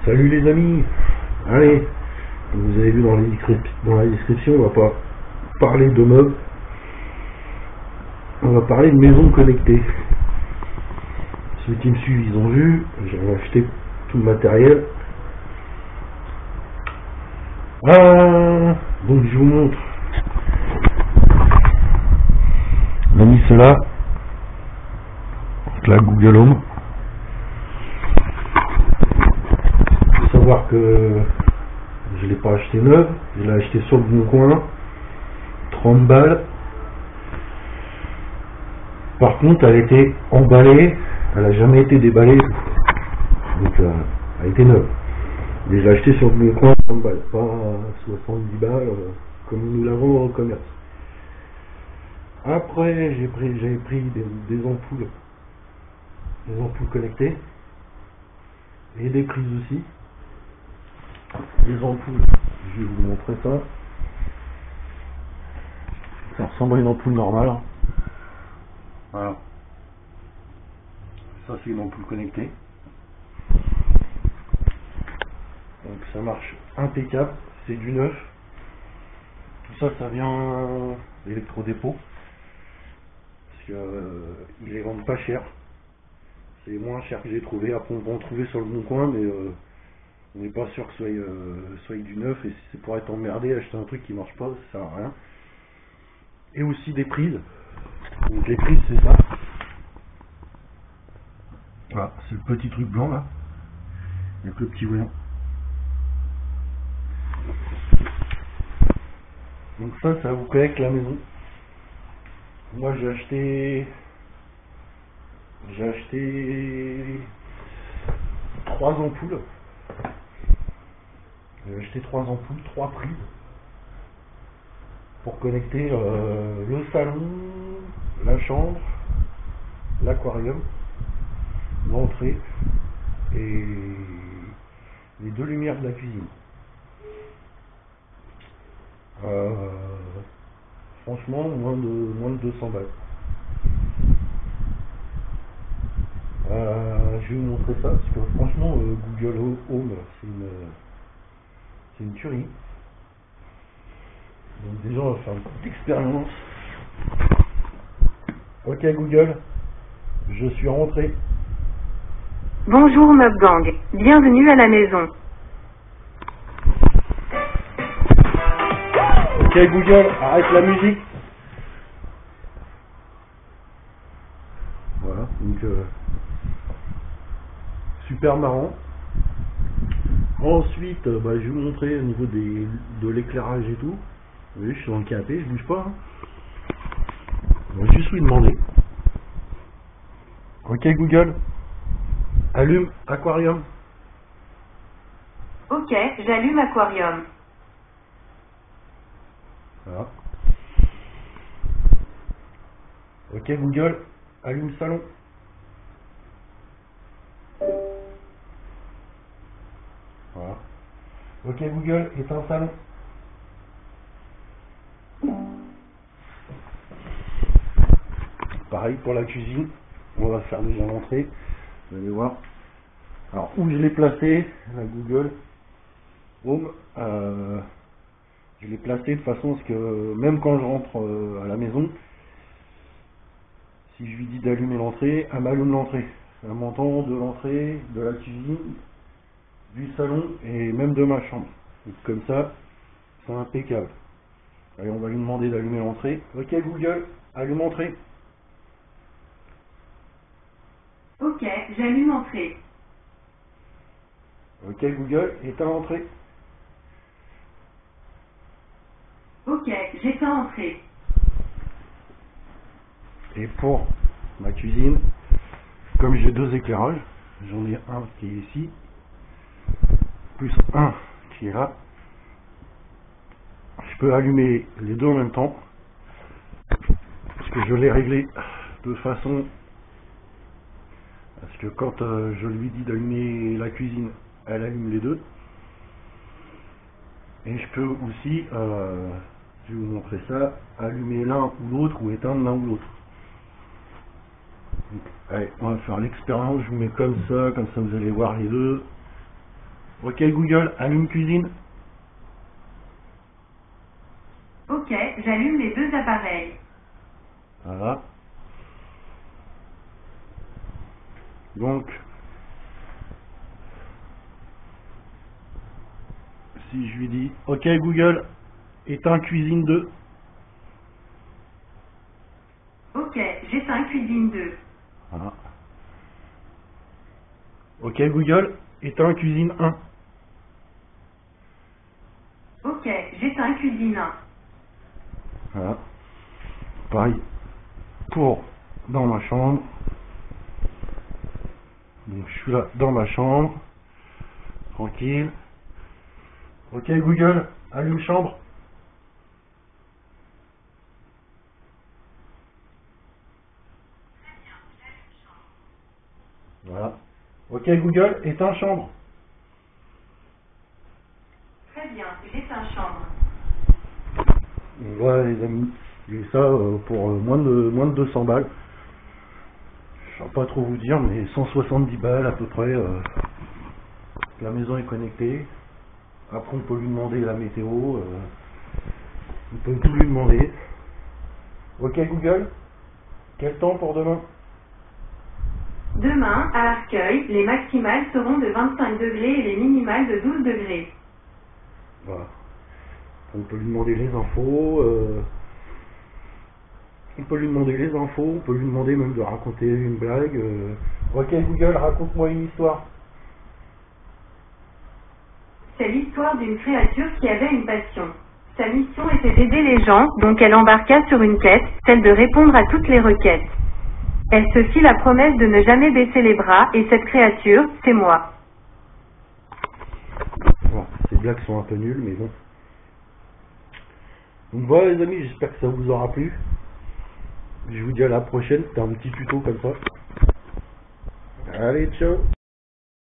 Salut les amis. Allez, comme vous avez vu dans la description, on va pas parler de meubles, on va parler de maisons connectées. Ceux qui me suivent, ils ont vu, j'ai acheté tout le matériel. Donc je vous montre. On a mis cela avec la Google Home. Il faut savoir que je l'ai pas acheté neuf, je l'ai acheté sur le bon coin, 30 balles. Par contre, elle était emballée, elle a jamais été déballée, donc elle était neuve. Et je l'ai acheté sur le bon coin, 30 balles, pas 70 balles comme nous l'avons au commerce. Après, j'avais pris des ampoules connectées et des prises aussi. Les ampoules, je vais vous montrer ça. Ça ressemble à une ampoule normale. Voilà. Ça c'est une ampoule connectée. Donc ça marche impeccable, c'est du neuf. Tout ça, ça vient d'électrodépôt. Parce que ils les vendent pas cher. C'est moins cher que j'ai trouvé. Après on va en trouver sur le bon coin, mais on n'est pas sûr que ce soit du neuf, et si c'est pour être emmerdé, acheter un truc qui marche pas, ça sert à rien. Et aussi des prises. Donc les prises, c'est ça. Voilà, c'est le petit truc blanc là, avec le petit voyant. Donc ça vous connecte la maison. Moi j'ai acheté 3 ampoules. J'ai acheté 3 ampoules, 3 prises pour connecter le salon, la chambre, l'aquarium, l'entrée et les 2 lumières de la cuisine. Franchement, moins de 200 balles. Je vais vous montrer ça parce que franchement, Google Home, c'est une tuerie. Donc déjà, on va faire une petite expérience. Ok Google, je suis rentré. Bonjour Meuble-Gang, bienvenue à la maison. Ok Google, arrête la musique. Voilà, donc super marrant. Ensuite, je vais vous montrer au niveau de l'éclairage et tout. Vous voyez, je suis dans le canapé, je bouge pas. On va juste lui demander. Ok Google, allume aquarium. Ok, j'allume aquarium. Voilà. Ok Google, allume salon. Voilà. Ok Google, éteins salon. Pareil pour la cuisine. On va faire déjà l'entrée. Vous allez voir. Alors où je l'ai placé, la Google Home, je l'ai placé de façon à ce que même quand je rentre à la maison, si je lui dis d'allumer l'entrée, elle m'allume l'entrée. Elle m'entend de l'entrée, de la cuisine, du salon et même de ma chambre. Donc, comme ça, c'est impeccable. Allez, on va lui demander d'allumer l'entrée. Ok Google, allume l'entrée. Ok, j'allume entrée. Ok Google, éteins l'entrée. Ok, j'éteins entrée. Et pour ma cuisine, comme j'ai 2 éclairages, j'en ai un qui est ici, plus un qui est là. Je peux allumer les 2 en même temps, parce que je l'ai réglé de façon à ce que quand je lui dis d'allumer la cuisine, elle allume les 2. Et je peux aussi, je vais vous montrer ça, allumer l'un ou l'autre ou éteindre l'un ou l'autre. Allez, on va faire l'expérience, je vous mets comme ça vous allez voir les 2. Ok Google, allume cuisine. Ok, j'allume les deux appareils. Voilà. Donc, si je lui dis ok Google, éteins cuisine 2. Ok, j'éteins cuisine 2. Voilà. Ok Google, éteins cuisine 1. Ok, j'éteins cuisine 1. Voilà. Pareil pour dans ma chambre. Donc je suis là dans ma chambre, tranquille. Ok Google, allume chambre. Voilà. Ok Google, éteins chambre. Très bien, j'éteins chambre. Donc voilà les amis, j'ai eu ça pour moins de 200 balles. Je ne sais pas trop vous dire, mais 170 balles à peu près. La maison est connectée. Après on peut lui demander la météo. On peut tout lui demander. Ok Google, quel temps pour demain? Demain, à Arcueil, les maximales seront de 25 degrés et les minimales de 12 degrés. Voilà. On peut lui demander les infos. On peut lui demander les infos. On peut lui demander même de raconter une blague. Ok Google, raconte-moi une histoire. C'est l'histoire d'une créature qui avait une passion. Sa mission était d'aider les gens, donc elle embarqua sur une quête, celle de répondre à toutes les requêtes. Elle se fit la promesse de ne jamais baisser les bras, et cette créature, c'est moi. Bon, ces blagues sont un peu nulles, mais bon. Donc voilà les amis, j'espère que ça vous aura plu. Je vous dis à la prochaine, c'était un petit tuto comme ça. Allez, ciao.